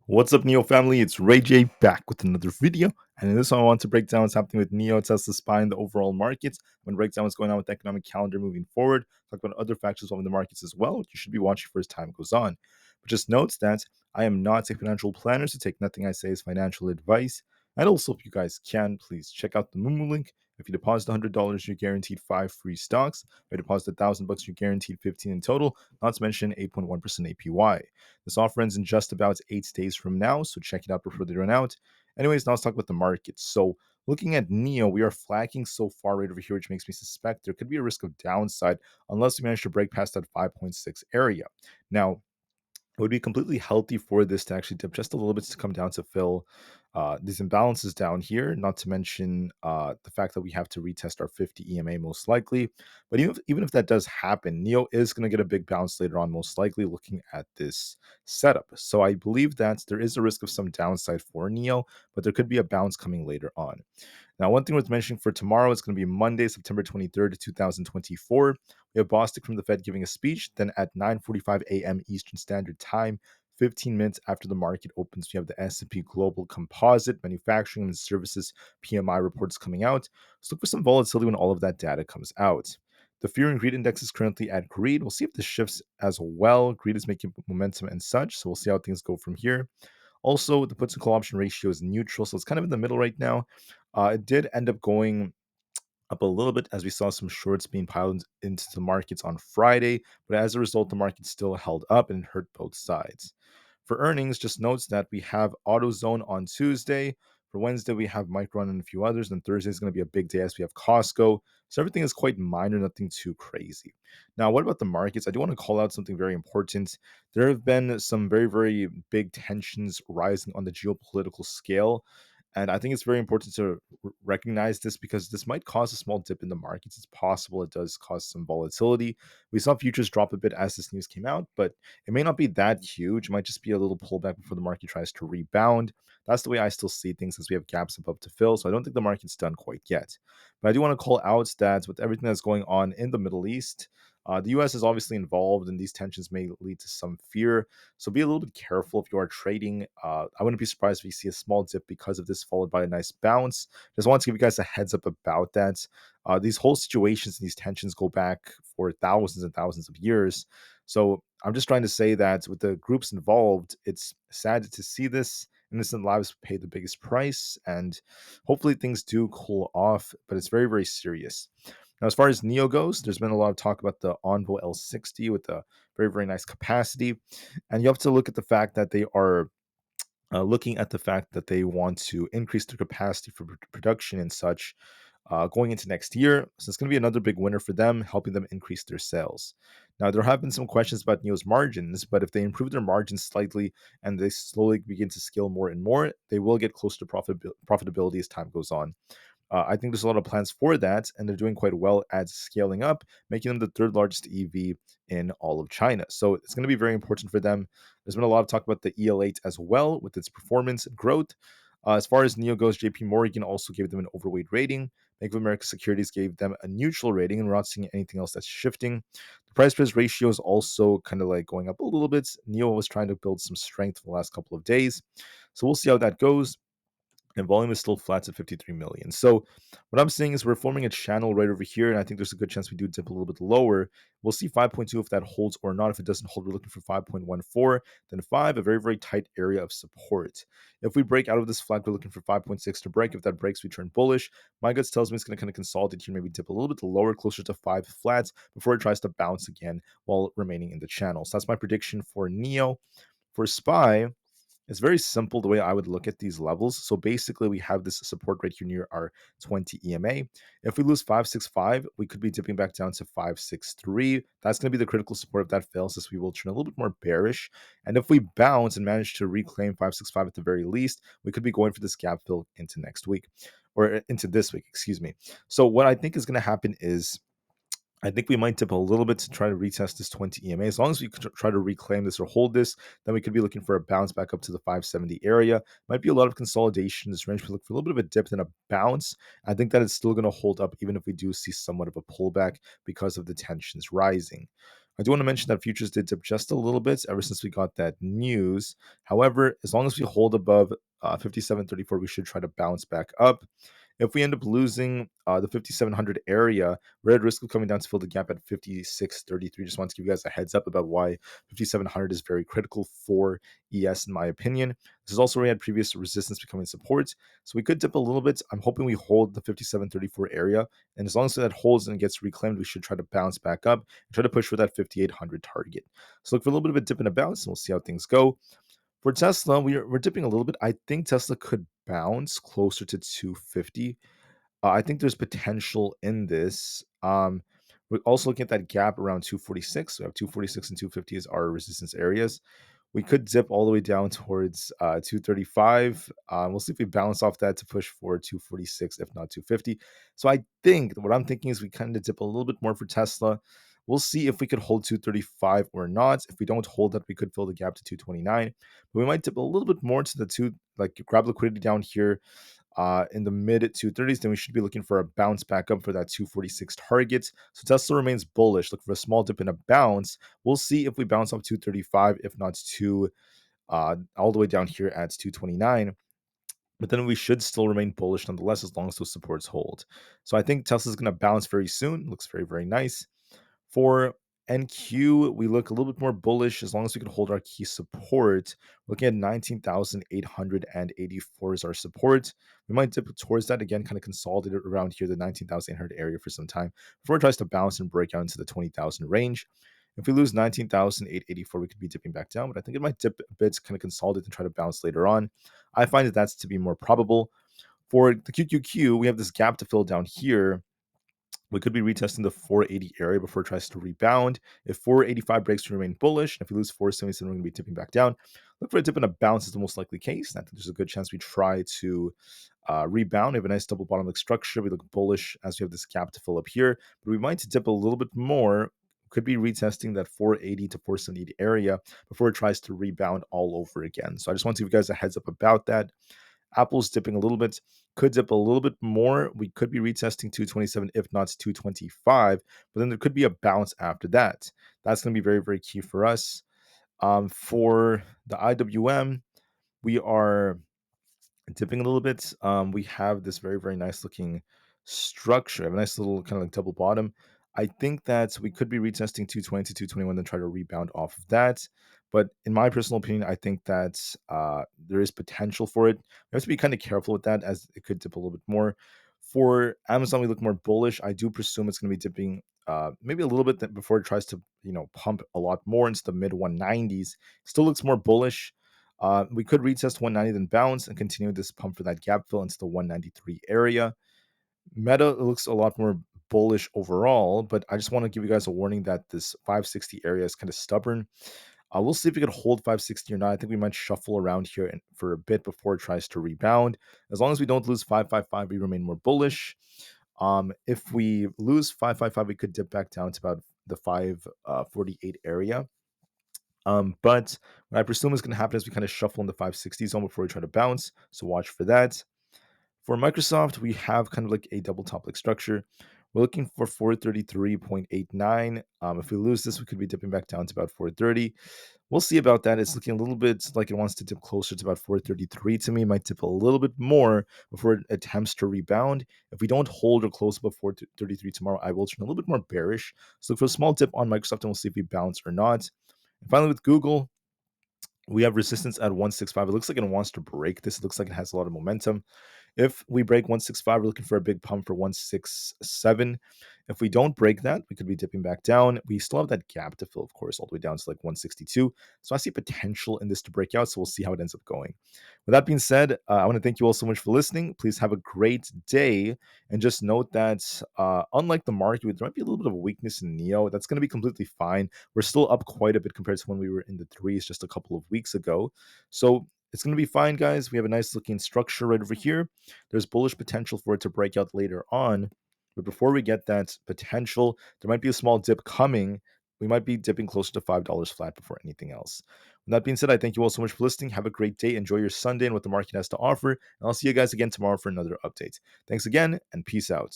What's up, NIO family? It's Rey-Jay back with another video. And in this one, I want to break down what's happening with NIO, Tesla, SPY, and the overall markets. I'm going to break down what's going on with the economic calendar moving forward, talk about other factors involving the markets as well, which you should be watching for as time goes on. But just note that I am not a financial planner, so take nothing I say as financial advice. And also, if you guys can, please check out the Moomoo link. If you deposit $100, you're guaranteed 5 free stocks. If you deposit $1,000, you're guaranteed 15 in total, not to mention 8.1% APY. This offer ends in just about 8 days from now, so check it out before they run out. Anyways, now let's talk about the market. So, looking at NIO, we are flagging so far right over here, which makes me suspect there could be a risk of downside unless we manage to break past that 5.6 area. Now, it would be completely healthy for this to actually dip just a little bit to come down to fill these imbalances down here, not to mention the fact that we have to retest our 50 EMA most likely. But even if that does happen, NEO is going to get a big bounce later on, most likely looking at this setup. So I believe that there is a risk of some downside for NEO, but there could be a bounce coming later on. Now, one thing worth mentioning for tomorrow is going to be Monday, September 23rd, 2024. We have Bostic from the Fed giving a speech. Then at 9:45 a.m. Eastern Standard Time, 15 minutes after the market opens, we have the S&P Global Composite Manufacturing and Services PMI reports coming out. So look for some volatility when all of that data comes out. The Fear and Greed Index is currently at greed. We'll see if this shifts as well. Greed is making momentum and such, so we'll see how things go from here. Also, the puts and call option ratio is neutral, so it's kind of in the middle right now. It did end up going up a little bit as we saw some shorts being piled into the markets on Friday, but as a result, the market still held up and hurt both sides. For earnings, just notes that we have AutoZone on Tuesday. For Wednesday, we have Micron and a few others. And Thursday is going to be a big day as we have Costco. So everything is quite minor, nothing too crazy. Now, what about the markets? I do want to call out something very important. There have been some very, very big tensions rising on the geopolitical scale. And I think it's very important to recognize this because this might cause a small dip in the markets. It's possible it does cause some volatility. We saw futures drop a bit as this news came out, but it may not be that huge. It might just be a little pullback before the market tries to rebound. That's the way I still see things as we have gaps above to fill. So I don't think the market's done quite yet. But I do want to call out that with everything that's going on in the Middle East, the US is obviously involved, and these tensions may lead to some fear. So be a little bit careful if you are trading. I wouldn't be surprised if you see a small dip because of this, followed by a nice bounce. Just want to give you guys a heads up about that. These whole situations and these tensions go back for thousands and thousands of years. So I'm just trying to say that with the groups involved, it's sad to see this. Innocent lives pay the biggest price, and hopefully things do cool off, but it's very, very serious. Now, as far as NEO goes, there's been a lot of talk about the Envoy L60 with a very, very nice capacity. And you have to look at the fact that they are looking at the fact that they want to increase their capacity for production and such going into next year. So it's going to be another big winner for them, helping them increase their sales. Now, there have been some questions about NEO's margins, but if they improve their margins slightly and they slowly begin to scale more and more, they will get closer to profitability as time goes on. I think there's a lot of plans for that, and they're doing quite well at scaling up, making them the third largest EV in all of China. So it's going to be very important for them. There's been a lot of talk about the EL8 as well with its performance and growth. As far as NEO goes, JP Morgan also gave them an overweight rating. Bank of America Securities gave them a neutral rating, and we're not seeing anything else that's shifting. The price price ratio is also kind of like going up a little bit. NEO was trying to build some strength for the last couple of days. So we'll see how that goes, and volume is still flat at 53 million. So what I'm saying is we're forming a channel right over here, and I think there's a good chance we do dip a little bit lower. We'll see 5.2 if that holds or not. If it doesn't hold, we're looking for 5.14, then 5, a very, very tight area of support. If we break out of this flag, we're looking for 5.6 to break. If that breaks, we turn bullish. My guts tells me it's going to kind of consolidate here, maybe dip a little bit lower, closer to 5 flats before it tries to bounce again while remaining in the channel. So that's my prediction for NEO. For SPY, it's very simple the way I would look at these levels. So basically, we have this support right here near our 20 EMA. If we lose 565, we could be dipping back down to 563. That's going to be the critical support. If that fails us, we will turn a little bit more bearish. And if we bounce and manage to reclaim 565 at the very least, we could be going for this gap fill into next week, or into this week, excuse me. So what I think is going to happen is I think we might dip a little bit to try to retest this 20 EMA. As long as we try to reclaim this or hold this, then we could be looking for a bounce back up to the 570 area. Might be a lot of consolidation. This range, we look for a little bit of a dip and a bounce. I think that it's still going to hold up even if we do see somewhat of a pullback because of the tensions rising. I do want to mention that futures did dip just a little bit ever since we got that news. However, as long as we hold above 57.34, we should try to bounce back up. If we end up losing the 5700 area, we're at risk of coming down to fill the gap at 56.33. Just want to give you guys a heads up about why 5700 is very critical for ES, in my opinion. This is also where we had previous resistance becoming support. So we could dip a little bit. I'm hoping we hold the 57.34 area. And as long as that holds and gets reclaimed, we should try to bounce back up and try to push for that 5800 target. So look for a little bit of a dip and a bounce, and we'll see how things go. For Tesla, we're dipping a little bit. I think Tesla could bounce closer to 250. I think there's potential in this. We're also looking at that gap around 246. We have 246 and 250 as our resistance areas. We could dip all the way down towards 235. We'll see if we bounce off that to push for 246, if not 250. So I think what I'm thinking is we kind of dip a little bit more for Tesla. We'll see if we could hold 235 or not. If we don't hold that, we could fill the gap to 229. But we might dip a little bit more to the grab liquidity down here in the mid 230s, then we should be looking for a bounce back up for that 246 target. So Tesla remains bullish. Look for a small dip and a bounce. We'll see if we bounce up 235, if not all the way down here at 229. But then we should still remain bullish nonetheless, as long as those supports hold. So I think Tesla's going to bounce very soon. Looks very, very nice. For NQ, we look a little bit more bullish as long as we can hold our key support. Looking at 19,884 is our support. We might dip towards that again, kind of consolidate around here, the 19,800 area for some time before it tries to bounce and break out into the 20,000 range. If we lose 19,884, we could be dipping back down, but I think it might dip a bit, kind of consolidate and try to bounce later on. I find that that's to be more probable. For the QQQ, we have this gap to fill down here. We could be retesting the 480 area before it tries to rebound. If 485 breaks, we remain bullish. And if we lose 477, we're going to be tipping back down. Look for a dip and a bounce is the most likely case. And I think there's a good chance we try to rebound. We have a nice double bottom like structure. We look bullish as we have this gap to fill up here. But we might dip a little bit more. Could be retesting that 480 to 478 area before it tries to rebound all over again. So I just want to give you guys a heads up about that. Apple's dipping a little bit, could dip a little bit more. We could be retesting 227, if not 225, but then there could be a bounce after that. That's going to be very, very key for us. For the IWM, we are dipping a little bit. We have this very, very nice looking structure. I have a nice little kind of like double bottom. I think that we could be retesting 220 to 221, then try to rebound off of that. But in my personal opinion, I think that there is potential for it. We have to be kind of careful with that, as it could dip a little bit more. For Amazon, we look more bullish. I do presume it's going to be dipping maybe a little bit before it tries to pump a lot more into the mid 190s. Still looks more bullish. We could retest 190, then bounce and continue this pump for that gap fill into the 193 area. Meta looks a lot more bullish overall, but I just want to give you guys a warning that this 560 area is kind of stubborn. We'll see if we can hold 560 or not. I think we might shuffle around here for a bit before it tries to rebound. As long as we don't lose 555, we remain more bullish. If we lose 555, we could dip back down to about the 548 area. But what I presume is going to happen is we kind of shuffle in the 560 zone before we try to bounce. So watch for that. For Microsoft, we have kind of like a double top like structure. We're looking for 433.89. If we lose this, we could be dipping back down to about 430. We'll see about that. It's looking a little bit like it wants to dip closer to about 433 to me. It might dip a little bit more before it attempts to rebound. If we don't hold or close above 433 tomorrow, I will turn a little bit more bearish. So look for a small dip on Microsoft, and we'll see if we bounce or not. And finally, with Google, we have resistance at 165. It looks like it wants to break this. It looks like it has a lot of momentum. If we break 165, we're looking for a big pump for 167. If we don't break that, we could be dipping back down. We still have that gap to fill, of course, all the way down to like 162. So I see potential in this to break out. So we'll see how it ends up going. With that being said, I want to thank you all so much for listening. Please have a great day. And just note that unlike the market, there might be a little bit of a weakness in NIO. That's going to be completely fine. We're still up quite a bit compared to when we were in the threes just a couple of weeks ago. So it's going to be fine, guys. We have a nice looking structure right over here. There's bullish potential for it to break out later on. But before we get that potential, there might be a small dip coming. We might be dipping closer to $5 flat before anything else. With that being said, I thank you all so much for listening. Have a great day. Enjoy your Sunday and what the market has to offer. And I'll see you guys again tomorrow for another update. Thanks again, and peace out.